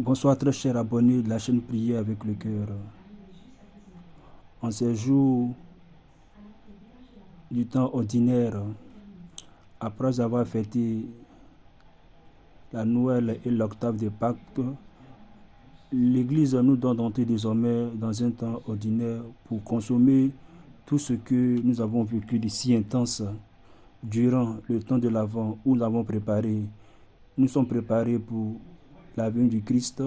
Bonsoir très chers abonnés de la chaîne Prier avec le cœur. En ces jours du temps ordinaire, après avoir fêté la Noël et l'octave de Pâques, l'Église nous donne d'entrer désormais dans un temps ordinaire pour consommer tout ce que nous avons vécu de si intense durant le temps de l'Avent où nous avons préparé. Nous sommes préparés pour la venue du Christ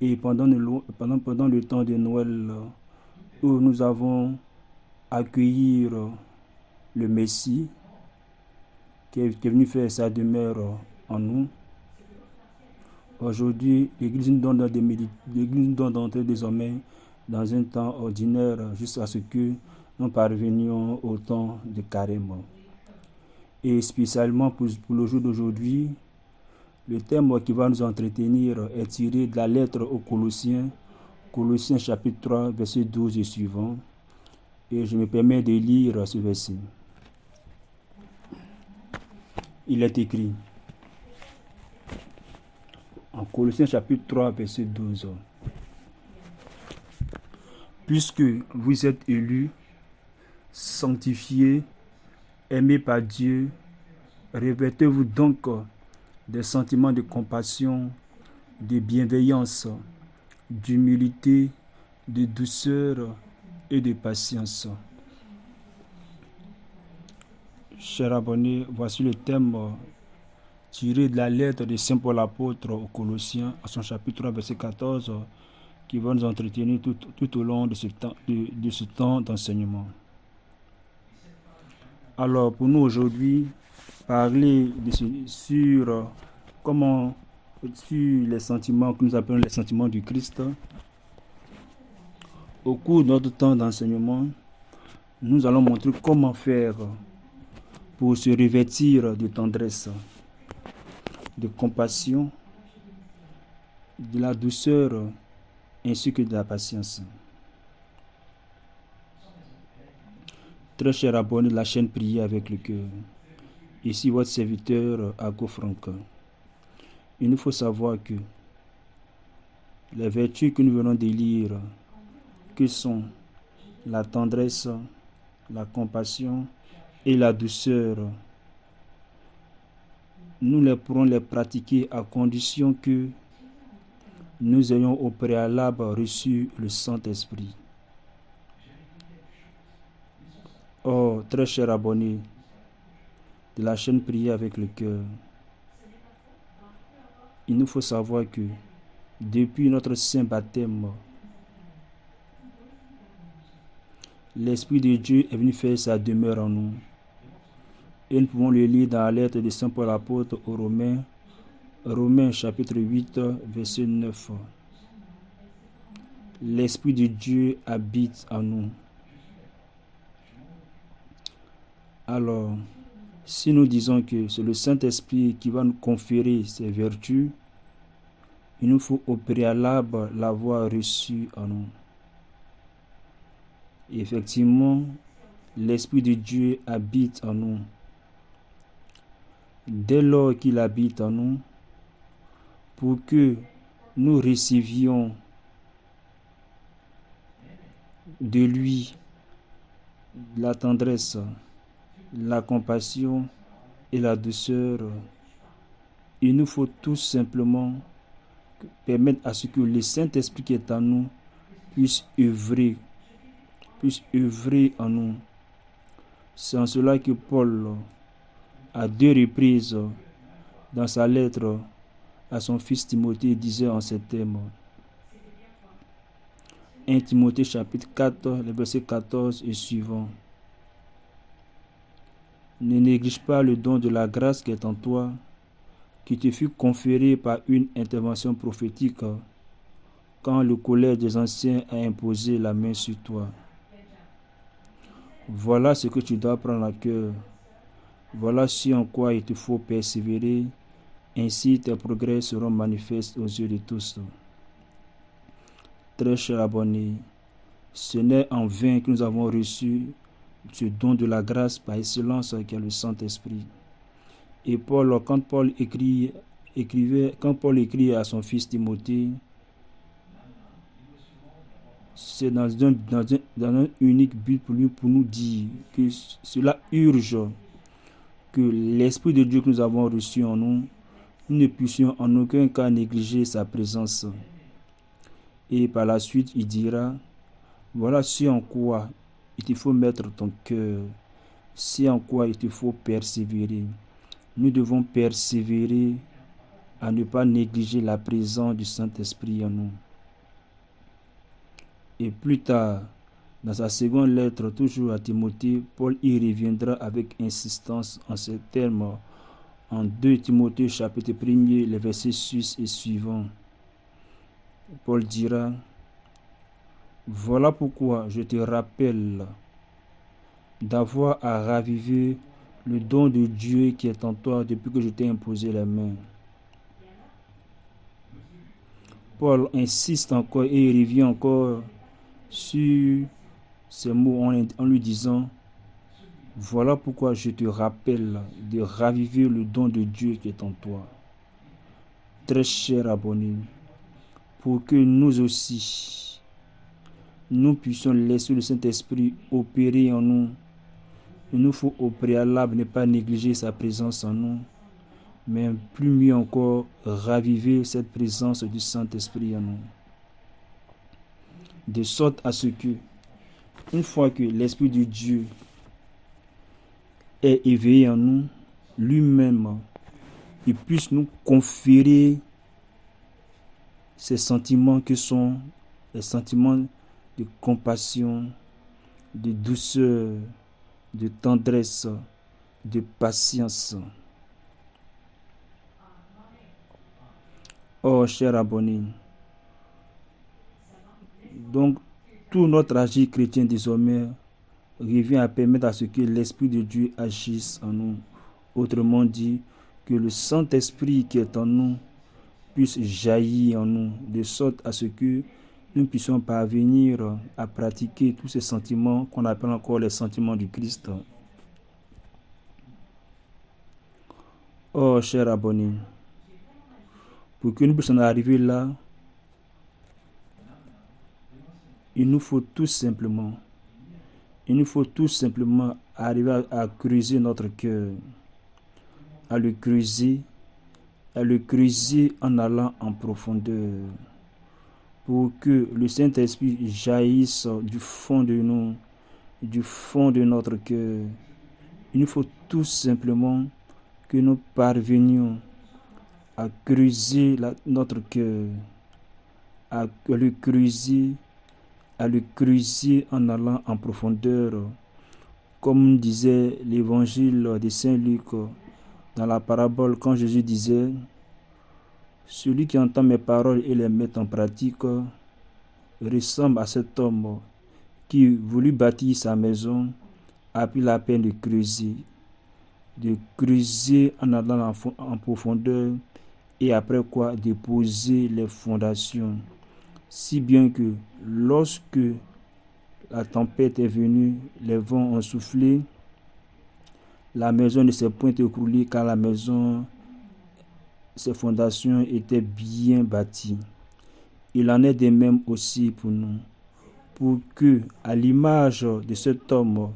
et pendant le temps de Noël où nous avons accueilli le Messie qui est venu faire sa demeure en nous. Aujourd'hui, l'Église nous donne d'entrer désormais dans un temps ordinaire jusqu'à ce que nous parvenions au temps de Carême. Et spécialement pour le jour d'aujourd'hui, le thème qui va nous entretenir est tiré de la lettre aux Colossiens, Colossiens chapitre 3, verset 12 et suivant. Et je me permets de lire ce verset. Il est écrit en Colossiens chapitre 3, verset 12. Puisque vous êtes élus, sanctifiés, aimés par Dieu, revêtez-vous donc des sentiments de compassion, de bienveillance, d'humilité, de douceur et de patience. Chers abonnés, voici le thème tiré de la lettre de Saint Paul apôtre aux Colossiens, à son chapitre 3, verset 14, qui va nous entretenir tout au long de ce temps d'enseignement. Alors, pour nous aujourd'hui, parler sur les sentiments que nous appelons les sentiments du Christ. Au cours de notre temps d'enseignement, nous allons montrer comment faire pour se revêtir de tendresse, de compassion, de la douceur ainsi que de la patience. Très chers abonnés de la chaîne Prier avec le cœur, ici votre serviteur Ago Franck. Il nous faut savoir que les vertus que nous venons de lire, que sont la tendresse, la compassion et la douceur, nous pourrons les pratiquer à condition que nous ayons au préalable reçu le Saint-Esprit. Oh, très chers abonnés de la chaîne Prier avec le cœur, il nous faut savoir que depuis notre saint baptême, l'Esprit de Dieu est venu faire sa demeure en nous. Et nous pouvons le lire dans la lettre de Saint Paul apôtre aux Romains, Romains chapitre 8, verset 9. L'Esprit de Dieu habite en nous. Alors, si nous disons que c'est le Saint-Esprit qui va nous conférer ces vertus, il nous faut au préalable l'avoir reçu en nous. Et effectivement, l'Esprit de Dieu habite en nous. Dès lors qu'il habite en nous, pour que nous recevions de lui la tendresse, la compassion et la douceur, il nous faut tout simplement permettre à ce que le Saint-Esprit qui est en nous puisse œuvrer en nous. C'est en cela que Paul, à 2 reprises, dans sa lettre à son fils Timothée, disait en ces termes. 1 Timothée chapitre 4, le verset 14 et suivant. Ne néglige pas le don de la grâce qui est en toi, qui te fut conféré par une intervention prophétique, quand le collège des anciens a imposé la main sur toi. Voilà ce que tu dois prendre à cœur. Voilà ce en quoi il te faut persévérer, ainsi tes progrès seront manifestes aux yeux de tous. Très chers abonnés, ce n'est en vain que nous avons reçu ce don de la grâce par excellence qui est le Saint-Esprit. Et quand Paul écrit quand Paul écrit à son fils Timothée, c'est dans un unique but pour nous dire que cela urge que l'Esprit de Dieu que nous avons reçu en nous, nous ne puissions en aucun cas négliger sa présence. Et par la suite, il dira, voilà ce en quoi il te faut mettre ton cœur, ce en quoi il te faut persévérer. Nous devons persévérer à ne pas négliger la présence du Saint-Esprit en nous. Et plus tard, dans sa seconde lettre, toujours à Timothée, Paul y reviendra avec insistance en ces termes, en 2 Timothée chapitre 1, les versets 6 et suivants. Paul dira, voilà pourquoi je te rappelle d'avoir à raviver le don de Dieu qui est en toi depuis que je t'ai imposé les mains. Paul insiste encore et il revient encore sur ces mots en lui disant, voilà pourquoi je te rappelle de raviver le don de Dieu qui est en toi. Très cher abonné, pour que nous aussi, nous puissions laisser le Saint-Esprit opérer en nous, il nous faut au préalable ne pas négliger sa présence en nous, mais plus mieux encore, raviver cette présence du Saint-Esprit en nous. De sorte à ce que, une fois que l'Esprit de Dieu est éveillé en nous, lui-même, il puisse nous conférer ces sentiments que sont les sentiments de compassion, de douceur, de tendresse, de patience. Oh, cher abonné, donc tout notre agir chrétien désormais revient à permettre à ce que l'Esprit de Dieu agisse en nous. Autrement dit, que le Saint-Esprit qui est en nous puisse jaillir en nous, de sorte à ce que nous puissions parvenir à pratiquer tous ces sentiments qu'on appelle encore les sentiments du Christ. Oh, cher abonné, pour que nous puissions arriver là, il nous faut tout simplement arriver à creuser notre cœur, à le creuser en allant en profondeur, pour que le Saint-Esprit jaillisse du fond de nous, du fond de notre cœur. Il nous faut tout simplement que nous parvenions à creuser notre cœur, à le creuser en allant en profondeur, comme disait l'évangile de Saint Luc dans la parabole, quand Jésus disait, celui qui entend mes paroles et les met en pratique ressemble à cet homme qui voulut bâtir sa maison, a pris la peine de creuser en allant en profondeur, et après quoi de poser les fondations, si bien que lorsque la tempête est venue, les vents ont soufflé, la maison ne s'est point écroulée car la maison, ses fondations étaient bien bâties. Il en est de même aussi pour nous, pour que, à l'image de cet homme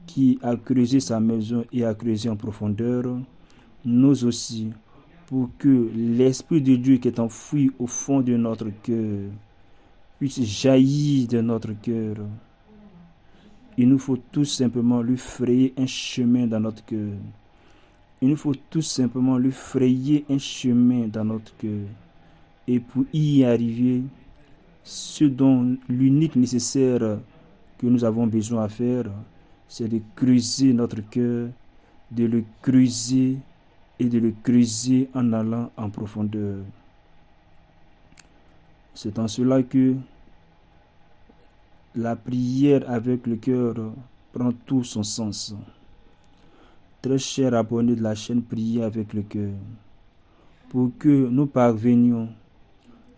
qui a creusé sa maison et a creusé en profondeur, nous aussi, pour que l'Esprit de Dieu qui est enfoui au fond de notre cœur puisse jaillir de notre cœur. Il nous faut tout simplement lui frayer un chemin dans notre cœur. Il nous faut tout simplement lui frayer un chemin dans notre cœur. Et pour y arriver, ce dont l'unique nécessaire que nous avons besoin à faire, c'est de creuser notre cœur, de le creuser et de le creuser en allant en profondeur. C'est en cela que la prière avec le cœur prend tout son sens. Très chers abonnés de la chaîne Prier avec le cœur, pour que nous parvenions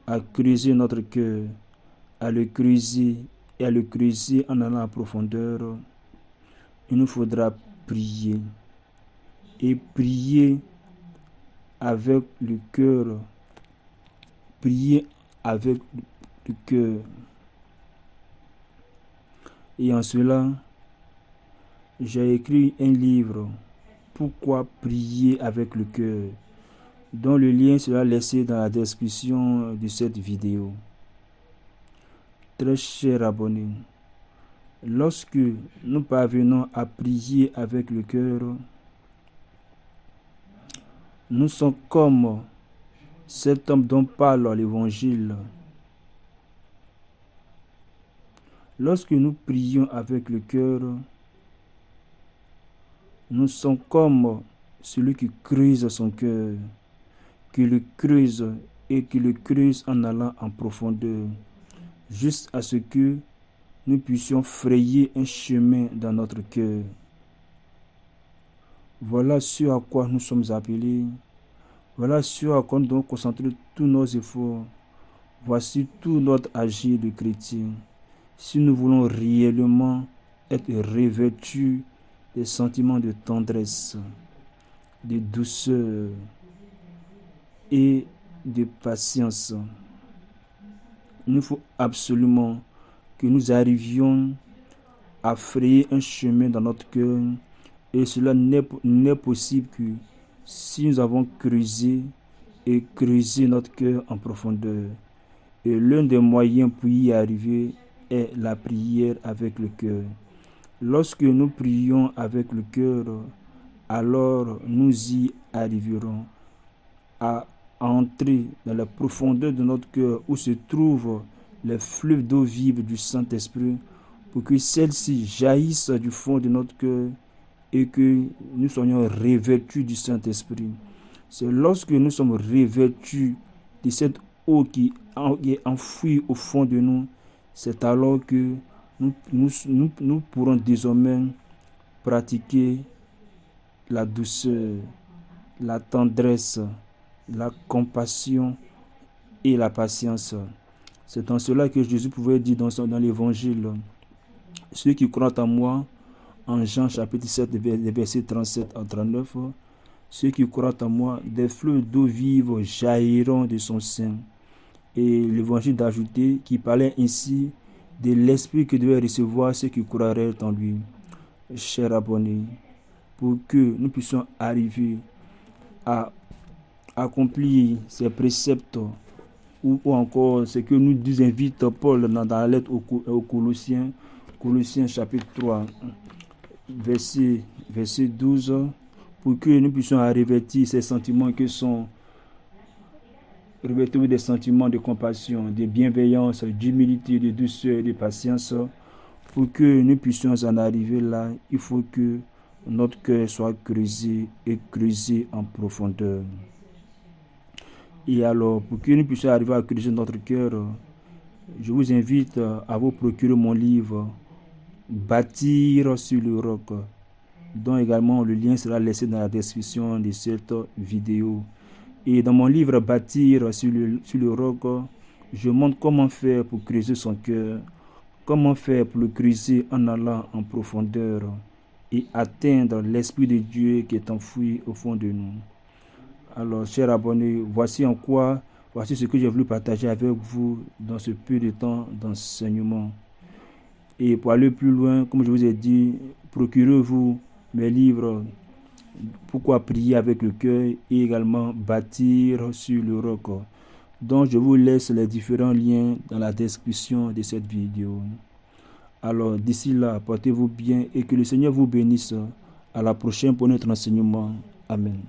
à creuser notre cœur, à le creuser et à le creuser en allant en profondeur, il nous faudra prier. Et prier avec le cœur. Priez avec le cœur. Et en cela, j'ai écrit un livre, Pourquoi prier avec le cœur, dont le lien sera laissé dans la description de cette vidéo. Très chers abonnés, lorsque nous parvenons à prier avec le cœur, nous sommes comme cet homme dont parle l'Évangile. Lorsque nous prions avec le cœur, nous sommes comme celui qui creuse son cœur, qui le creuse et qui le creuse en allant en profondeur, juste à ce que nous puissions frayer un chemin dans notre cœur. Voilà ce à quoi nous sommes appelés. Voilà ce à quoi nous devons concentrer tous nos efforts. Voici tout notre agir de chrétien. Si nous voulons réellement être revêtus des sentiments de tendresse, de douceur et de patience, il faut absolument que nous arrivions à frayer un chemin dans notre cœur, et cela n'est possible que si nous avons creusé notre cœur en profondeur. Et l'un des moyens pour y arriver est la prière avec le cœur. Lorsque nous prions avec le cœur, alors nous y arriverons à entrer dans la profondeur de notre cœur où se trouvent les fleuves d'eau vive du Saint-Esprit, pour que celles-ci jaillissent du fond de notre cœur et que nous soyons revêtus du Saint-Esprit. C'est lorsque nous sommes revêtus de cette eau qui est enfouie au fond de nous, c'est alors que nous pourrons désormais pratiquer la douceur, la tendresse, la compassion et la patience. C'est en cela que Jésus pouvait dire dans l'Évangile, ceux qui croient en moi, en Jean chapitre 7, versets 37 à 39, ceux qui croient en moi, des fleuves d'eau vive jailliront de son sein. Et l'Évangile d'ajouter qui parlait ainsi de l'esprit que devaient recevoir ceux qui croiraient en lui. Chers abonnés, pour que nous puissions arriver à accomplir ces préceptes, ou encore ce que nous invite Paul dans la lettre aux Colossiens, Colossiens chapitre 3, verset 12, pour que nous puissions revêtir ces sentiments qui sont revêtus des sentiments de compassion, de bienveillance, d'humilité, de douceur et de patience. Pour que nous puissions en arriver là, il faut que notre cœur soit creusé et creusé en profondeur. Et alors, pour que nous puissions arriver à creuser notre cœur, je vous invite à vous procurer mon livre « Bâtir sur le roc », dont également le lien sera laissé dans la description de cette vidéo. Et dans mon livre « Bâtir sur le roc », je montre comment faire pour creuser son cœur, comment faire pour le creuser en allant en profondeur et atteindre l'Esprit de Dieu qui est enfoui au fond de nous. Alors, chers abonnés, voici ce que j'ai voulu partager avec vous dans ce peu de temps d'enseignement. Et pour aller plus loin, comme je vous ai dit, procurez-vous mes livres « Pourquoi prier avec le cœur » et également « Bâtir sur le roc », dont je vous laisse les différents liens dans la description de cette vidéo. Alors, d'ici là, portez-vous bien et que le Seigneur vous bénisse. À la prochaine pour notre enseignement. Amen.